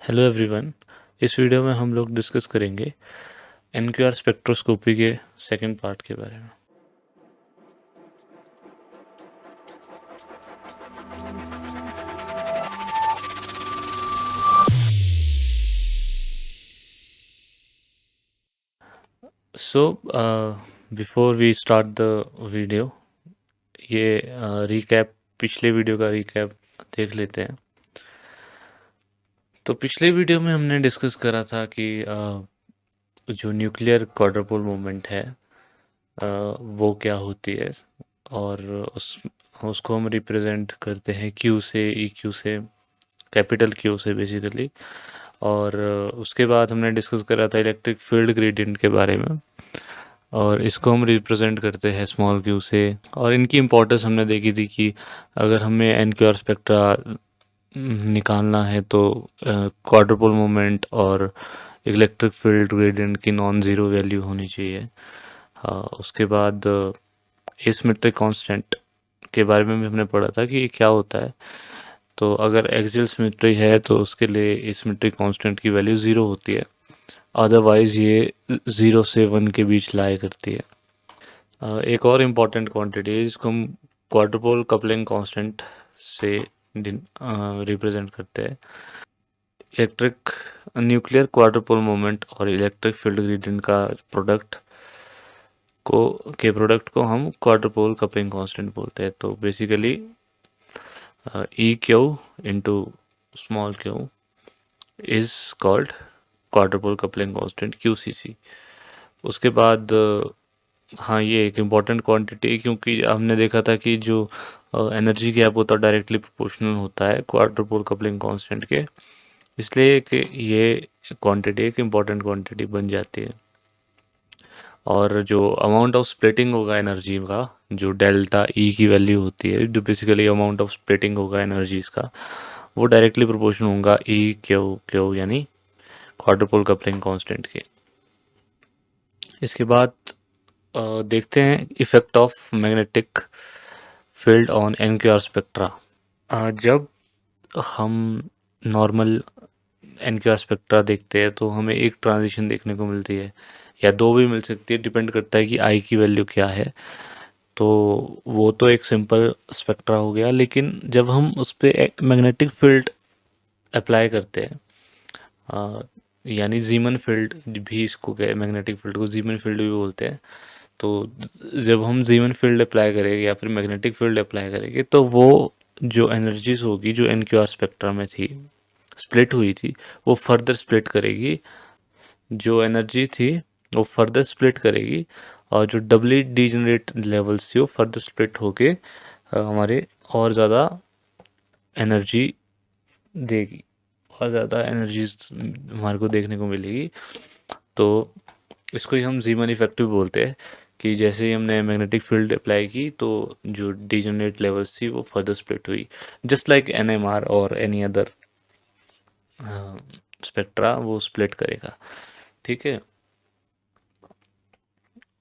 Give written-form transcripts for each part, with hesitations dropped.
Hello everyone. इस video में हम लोग डिस्कस करेंगे एनक्यूआर स्पेक्ट्रोस्कोपी के सेकंड पार्ट के बारे में। So before we start the video, ये रिकैप पिछले वीडियो का रिकैप देख लेते हैं। तो पिछले वीडियो में हमने डिस्कस करा था कि जो न्यूक्लियर क्वाड्रुपल मूवमेंट है वो क्या होती है, और उसको हम रिप्रेजेंट करते हैं क्यू से, ई क्यू से, कैपिटल क्यू से बेसिकली। और उसके बाद हमने डिस्कस करा था इलेक्ट्रिक फील्ड ग्रेडियंट के बारे में, और इसको हम रिप्रेजेंट करते हैं स्मॉल क्यू से। और इनकी इम्पोर्टेंस हमने देखी थी कि अगर हमें एनक्यूआर स्पेक्ट्रा निकालना है तो क्वाड्रुपल मोमेंट और इलेक्ट्रिक फील्ड ग्रेडियंट की नॉन ज़ीरो वैल्यू होनी चाहिए। उसके बाद एसिमेट्रिक कांस्टेंट के बारे में भी हमने पढ़ा था कि ये क्या होता है। तो अगर एक्सियल सिमेट्री है तो उसके लिए एसिमेट्रिक कांस्टेंट की वैल्यू ज़ीरो होती है, अदरवाइज ये 0 से 1 के बीच लाई करती है। एक और इम्पॉर्टेंट क्वांटिटी है जिसको हम क्वाड्रुपल कपलिंग कांस्टेंट से रिप्रेजेंट करते हैं। इलेक्ट्रिक न्यूक्लियर क्वाड्रुपल मोमेंट और इलेक्ट्रिक फील्ड ग्रेडियंट का प्रोडक्ट को हम क्वाड्रुपल कपलिंग कांस्टेंट बोलते हैं। तो basically E Q into small Q is called quadruple coupling constant QCC। उसके बाद हाँ, ये एक इम्पॉर्टेंट क्वांटिटी है क्योंकि हमने देखा था कि जो एनर्जी गैप होता है डायरेक्टली प्रोपोर्शनल होता है क्वाड्रुपल कपलिंग कांस्टेंट के, इसलिए कि ये क्वांटिटी एक इम्पॉर्टेंट क्वांटिटी बन जाती है। और जो अमाउंट ऑफ स्प्लिटिंग होगा एनर्जी का, जो डेल्टा ई की वैल्यू होती है, जो बेसिकली अमाउंट ऑफ स्प्लिटिंग होगा एनर्जीज का, वो डायरेक्टली प्रोपोर्शनल होगा ई क्यू क्यू यानी क्वाड्रुपल कपलिंग कांस्टेंट के। इसके बाद देखते हैं effect of magnetic field on NQR spectra. जब हम नॉर्मल एनक्यूआर स्पेक्ट्रा देखते हैं तो हमें एक ट्रांजिशन देखने को मिलती है, या दो भी मिल सकती है, डिपेंड करता है कि आई की वैल्यू क्या है। तो वो तो एक सिंपल स्पेक्ट्रा हो गया, लेकिन जब हम उस पर मैग्नेटिक फील्ड अप्लाई करते हैं, यानी जीमन फील्ड भी इसको कहे, मैग्नेटिक फील्ड को जीमन फील्ड भी बोलते हैं। तो जब हम जीवन फील्ड अप्लाई करेंगे या फिर मैग्नेटिक फील्ड अप्लाई करेंगे तो वो जो एनर्जीज होगी जो एनक्यूआर स्पेक्ट्रा में थी, स्प्लिट हुई थी, वो फर्दर स्प्लिट करेगी। जो एनर्जी थी वो फर्दर स्प्लिट करेगी, और जो डबली डीजनरेट लेवल्स थी वो फर्दर स्प्लिट होके हमारे और ज़्यादा एनर्जी देगी, और ज़्यादा एनर्जीज हमारे को देखने को मिलेगी। तो इसको ही हम जीमन इफेक्ट भी बोलते हैं कि जैसे ही हमने मैग्नेटिक फील्ड अप्लाई की तो जो डीजनरेट लेवल्स थी वो फर्दर स्प्लिट हुई, जस्ट लाइक NMR और एनी अदर स्पेक्ट्रा वो स्प्लिट करेगा। ठीक है।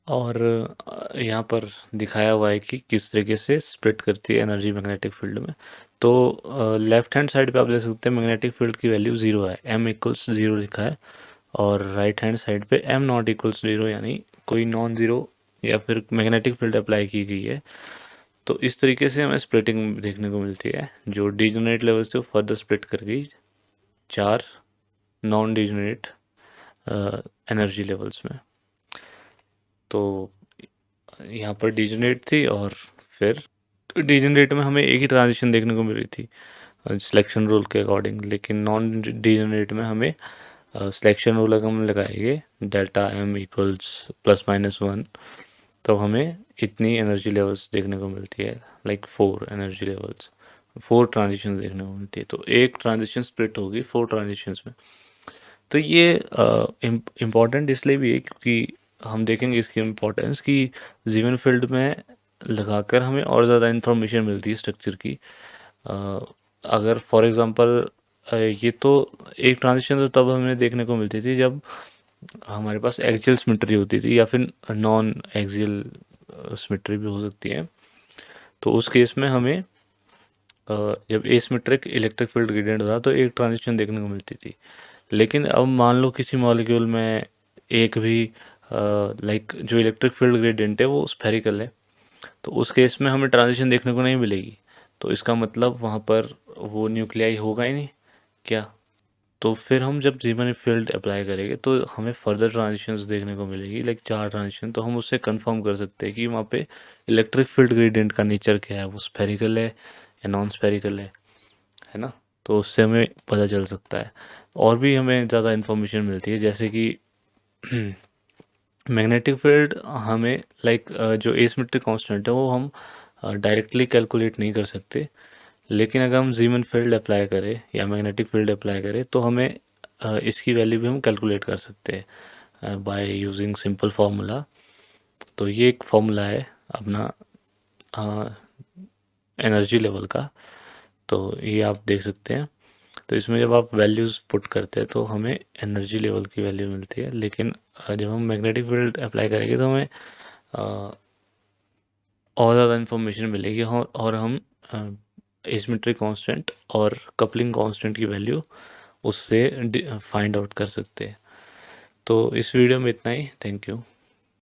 और यहाँ पर दिखाया हुआ है कि किस तरीके से स्प्लिट करती है एनर्जी मैग्नेटिक फील्ड में। तो लेफ्ट हैंड साइड पे आप देख सकते हैं मैग्नेटिक फील्ड की वैल्यू ज़ीरो है, M=0 लिखा है। और राइट हैंड साइड पे M=0 यानी कोई नॉन ज़ीरो या फिर मैग्नेटिक फील्ड अप्लाई की गई है। तो इस तरीके से हमें स्प्लिटिंग देखने को मिलती है, जो डीजनरेट लेवल से फर्दर स्प्लिट कर गई 4 नॉन डीजनरेट एनर्जी लेवल्स में। तो यहाँ पर डीजनरेट थी, और फिर डीजनरेट में हमें एक ही ट्रांजिशन देखने को मिल रही थी सिलेक्शन रूल के अकॉर्डिंग, लेकिन नॉन डीजनरेट में हमें सिलेक्शन रूल अगर हम लगाएंगे डेल्टा M =±1, तो हमें इतनी एनर्जी लेवल्स देखने को मिलती है, लाइक 4 एनर्जी लेवल्स, 4 ट्रांजिशन देखने को मिलती है। तो एक ट्रांजिशन स्प्लिट होगी 4 ट्रांजिशंस में। तो ये इम्पॉर्टेंट इसलिए भी है क्योंकि हम देखेंगे इसकी इम्पोर्टेंस कि जीवन फील्ड में लगाकर हमें और ज़्यादा इन्फॉर्मेशन मिलती है स्ट्रक्चर की। अ, अगर फॉर एग्जांपल ये तो एक ट्रांजिशन तो तब हमें देखने को मिलती थी जब हमारे पास एक्सियल सिमेट्री होती थी, या फिर नॉन एक्सियल सिमेट्री भी हो सकती है। तो उस केस में हमें जब एसिमेट्रिक इलेक्ट्रिक फील्ड ग्रेडियंट था तो एक ट्रांजिशन देखने को मिलती थी। लेकिन अब मान लो किसी मॉलिक्यूल में एक भी लाइक जो इलेक्ट्रिक फील्ड ग्रेडियंट है वो स्फेरिकल है, तो उस केस में हमें ट्रांजिशन देखने को नहीं मिलेगी। तो इसका मतलब वहाँ पर वो न्यूक्लियाई होगा ही नहीं क्या? तो फिर हम जब जीवन फील्ड अप्लाई करेंगे तो हमें फर्दर ट्रांजिशंस देखने को मिलेगी, लाइक चार ट्रांजिशन। तो हम उससे कंफर्म कर सकते हैं कि वहाँ पे इलेक्ट्रिक फील्ड ग्रेडियंट का नेचर क्या है, वो स्फेरिकल है या नॉन स्फेरिकल है ना? तो उससे हमें पता चल सकता है। और भी हमें ज़्यादा इन्फॉर्मेशन मिलती है, जैसे कि मैग्नेटिक फील्ड हमें लाइक जो एसिमेट्रिक कांस्टेंट है वो हम डायरेक्टली कैलकुलेट नहीं कर सकते। लेकिन अगर हम जीमन फील्ड अप्लाई करें या मैग्नेटिक फील्ड अप्लाई करें तो हमें इसकी वैल्यू भी हम कैलकुलेट कर सकते हैं बाय यूजिंग सिंपल फार्मूला। तो ये एक फार्मूला है अपना एनर्जी लेवल का, तो ये आप देख सकते हैं। तो इसमें जब आप वैल्यूज़ पुट करते हैं तो हमें एनर्जी लेवल की वैल्यू मिलती है। लेकिन जब हम मैग्नेटिक फील्ड अप्लाई करेंगे तो हमें और ज़्यादा इन्फॉर्मेशन मिलेगी, और हम एसिमेट्रिक कांस्टेंट और कपलिंग कांस्टेंट की वैल्यू उससे फाइंड आउट कर सकते हैं। तो इस वीडियो में इतना ही। Thank you.